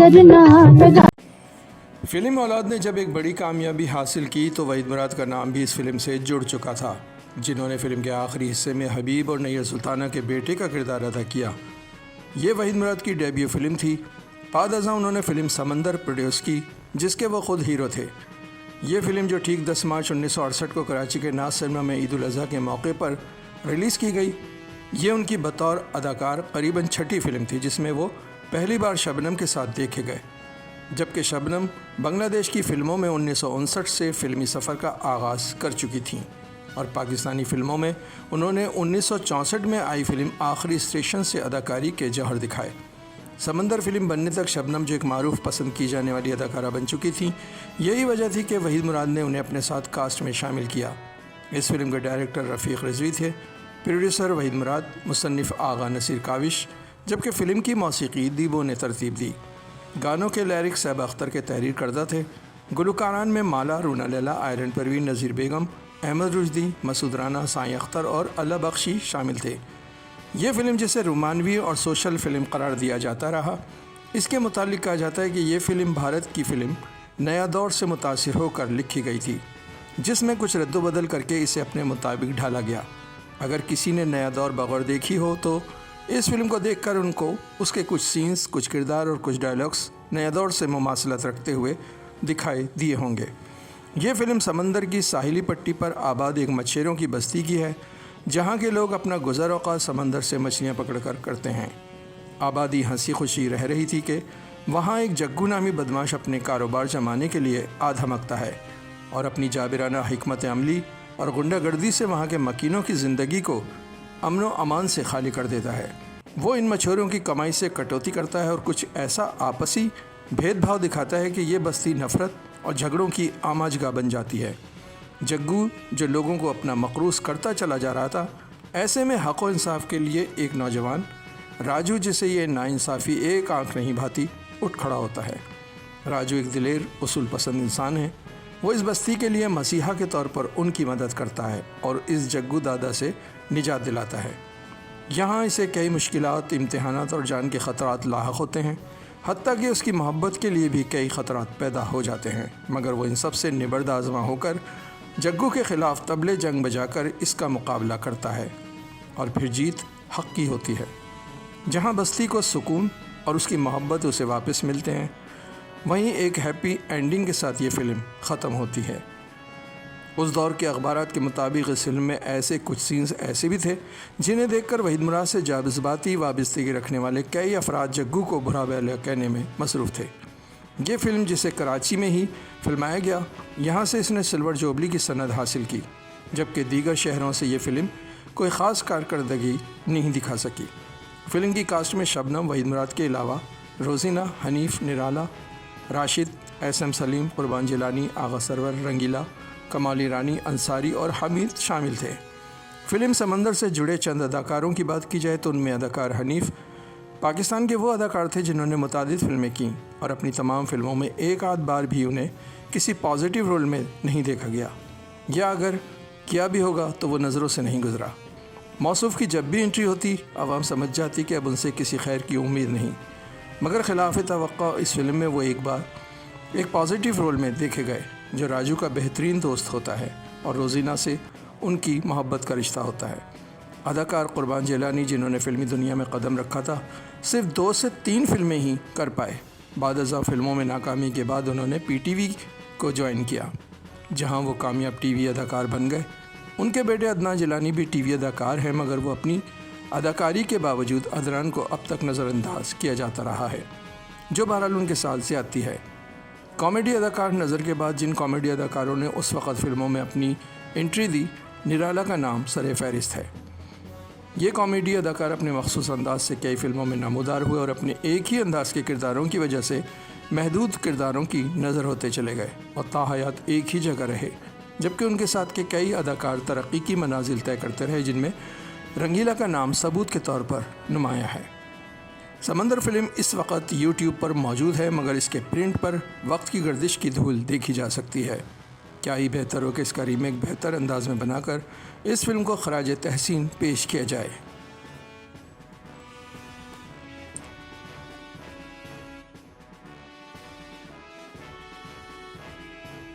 सजना लगा। फिल्म औलाद ने जब एक बड़ी कामयाबी हासिल की तो वहीद मुराद का नाम भी इस फिल्म से जुड़ चुका था, जिन्होंने फिल्म के आखिरी हिस्से में हबीब और नैयर सुल्ताना के बेटे का किरदार अदा किया। ये वहीद मुराद की डेब्यू फिल्म थी। बाद अज़ां उन्होंने फिल्म समंदर प्रोड्यूस की, जिसके वो खुद हीरो थे। ये फिल्म जो ठीक 10 मार्च 1968 को कराची के नाज सिनेमा में ईद उल अज़हा के मौके पर रिलीज़ की गई। ये उनकी बतौर अदाकार करीबन छठी फिल्म थी जिसमें वो पहली बार शबनम के साथ देखे गए, जबकि शबनम बांग्लादेश की फ़िल्मों में 1959 से फ़िल्मी सफ़र का आगाज़ कर चुकी थीं और पाकिस्तानी फ़िल्मों में उन्होंने 1964 में आई फिल्म आखिरी स्टेशन से अदाकारी के जौहर दिखाए। समंदर फिल्म बनने तक शबनम जो एक मारूफ पसंद की जाने वाली अदाकारा बन चुकी थी, यही वजह थी कि वहीद मुराद ने उन्हें अपने साथ कास्ट में शामिल किया। इस फिल्म के डायरेक्टर रफ़ीक रिजवी थे, प्रोड्यूसर वहीद मुराद, मुसन्निफ़ आगा नसीर काविश, जबकि फ़िल्म की मौसीकी दीबो ने तरतीब दी। गानों के लिरिक्स सैब अख्तर के तहरीर करदा थे। गुलकारान में माला, रूना लैला, आयरन परवीन, नज़ीर बेगम, अहमद रुश्दी, मसूद राना, साईं अख्तर और अल्लाह बख्शी शामिल थे। ये फ़िल्म जिसे रोमानवी और सोशल फ़िल्म करार दिया जाता रहा। इसके मुतालिक कहा जाता है कि ये फ़िल्म भारत की फ़िल्म नया दौर से मुतासिर होकर लिखी गई थी, जिसमें कुछ रद्दबदल करके इसे अपने मुताबिक ढाला गया। अगर किसी ने नया दौर बगैर देखी हो तो इस फिल्म को देखकर उनको उसके कुछ सीन्स, कुछ किरदार और कुछ डायलॉग्स नया दौर से मुमासलत रखते हुए दिखाई दिए होंगे। ये फ़िल्म समंदर की साहिली पट्टी पर आबाद एक मछेरों की बस्ती की है, जहाँ के लोग अपना गुज़र औक़ात समंदर से मछलियाँ पकड़ कर करते हैं। आबादी हंसी खुशी रह रही थी कि वहाँ एक जग्गू नामी बदमाश अपने कारोबार जमाने के लिए आधमकता है और अपनी जाबिराना हिकमत अमली और गुंडागर्दी से वहाँ के मकीनों की ज़िंदगी को अमन व अमान से खाली कर देता है। वो इन मछुआरों की कमाई से कटौती करता है और कुछ ऐसा आपसी भेदभाव दिखाता है कि ये बस्ती नफ़रत और झगड़ों की आमाजगाह बन जाती है। जग्गू जो लोगों को अपना मकरूस करता चला जा रहा था, ऐसे में हक़ व इंसाफ के लिए एक नौजवान राजू, जिसे ये नाइंसाफ़ी एक आंख नहीं भाती, उठ खड़ा होता है। राजू एक दिलेर उसूल पसंद इंसान है। वो इस बस्ती के लिए मसीहा के तौर पर उनकी मदद करता है और इस जग्गू दादा से निजात दिलाता है। यहाँ इसे कई मुश्किलात, इम्तिहानात और जान के ख़तरात लाहक़ होते हैं, हत्ता कि उसकी मोहब्बत के लिए भी कई ख़तरात पैदा हो जाते हैं, मगर वो इन सब से निबर्द आज़मा होकर जग्गू के ख़िलाफ़ तबले जंग बजाकर इसका मुकाबला करता है और फिर जीत हक़ की होती है। जहाँ बस्ती को सुकून और उसकी मोहब्बत उसे वापस मिलते हैं, वहीं एक हैप्पी एंडिंग के साथ ये फ़िल्म ख़त्म होती है। उस दौर के अखबारात के मुताबिक इस फिल्म में ऐसे कुछ सीन्स ऐसे भी थे जिन्हें देखकर वहीद मुराद से जाज़बाती वाबस्तगी रखने वाले कई अफराद जग्गू को बुरा भला कहने में मसरूफ़ थे। ये फ़िल्म जिसे कराची में ही फिल्माया गया, यहाँ से इसने सिल्वर जुबली की सनद हासिल की, जबकि दीगर शहरों से ये फ़िल्म कोई ख़ास कारकर्दगी नहीं दिखा सकी। फ़िल्म की कास्ट में शबनम, वहीद मुराद के अलावा रोज़ीना, हनीफ़, निराला, राशिद, एस.एम. सलीम, कुर्बान जिलानी, आगा सरवर, रंगीला, कमाली रानी, अंसारी और हमीद शामिल थे। फ़िल्म समंदर से जुड़े चंद अदाकारों की बात की जाए तो उनमें अदाकार हनीफ़ पाकिस्तान के वो अदाकार थे जिन्होंने मुतादिद फ़िल्में की और अपनी तमाम फ़िल्मों में एक आध बार भी उन्हें किसी पॉजिटिव रोल में नहीं देखा गया, या अगर किया भी होगा तो वो नज़रों से नहीं गुजरा। मौसूफ़ की जब भी एंट्री होती, आवाम समझ जाती कि अब उनसे किसी खैर की उम्मीद नहीं, मगर ख़िलाफ़ तवक्को इस फिल्म में वो एक बार एक पॉजिटिव रोल में देखे गए, जो राजू का बेहतरीन दोस्त होता है और रोज़ीना से उनकी मोहब्बत का रिश्ता होता है। अदाकार कुर्बान जिलानी, जिन्होंने फ़िल्मी दुनिया में कदम रखा था, सिर्फ 2 से 3 फिल्में ही कर पाए। बाद अज़ा फ़िल्मों में नाकामी के बाद उन्होंने पीटीवी को ज्वाइन किया, जहां वो कामयाब टीवी अदाकार बन गए। उनके बेटे अदनान जिलानी भी टीवी अदाकार हैं, मगर वो अपनी अदाकारी के बावजूद अदनान को अब तक नज़रअंदाज किया जाता रहा है, जो बहरहाल उनके साल से आती है। कॉमेडी अदाकार नज़र के बाद जिन कॉमेडी अदाकारों ने उस वक़्त फ़िल्मों में अपनी एंट्री दी, निराला का नाम सर फहरिस्त है। ये कॉमेडी अदाकार अपने मखसूस अंदाज से कई फ़िल्मों में नमूदार हुए और अपने एक ही अंदाज़ के किरदारों की वजह से महदूद किरदारों की नज़र होते चले गए और ताहयात एक ही जगह रहे, जबकि उनके साथ के कई अदाकार तरक्की की मनाजिल तय करते रहे, जिनमें रंगीला का नाम सबूत के तौर पर नुमाया है। समंदर फ़िल्म इस वक्त यूट्यूब पर मौजूद है, मगर इसके प्रिंट पर वक्त की गर्दिश की धूल देखी जा सकती है। क्या ही बेहतर हो कि इसका रीमेक बेहतर अंदाज में बनाकर इस फिल्म को खराज तहसीन पेश किया जाए।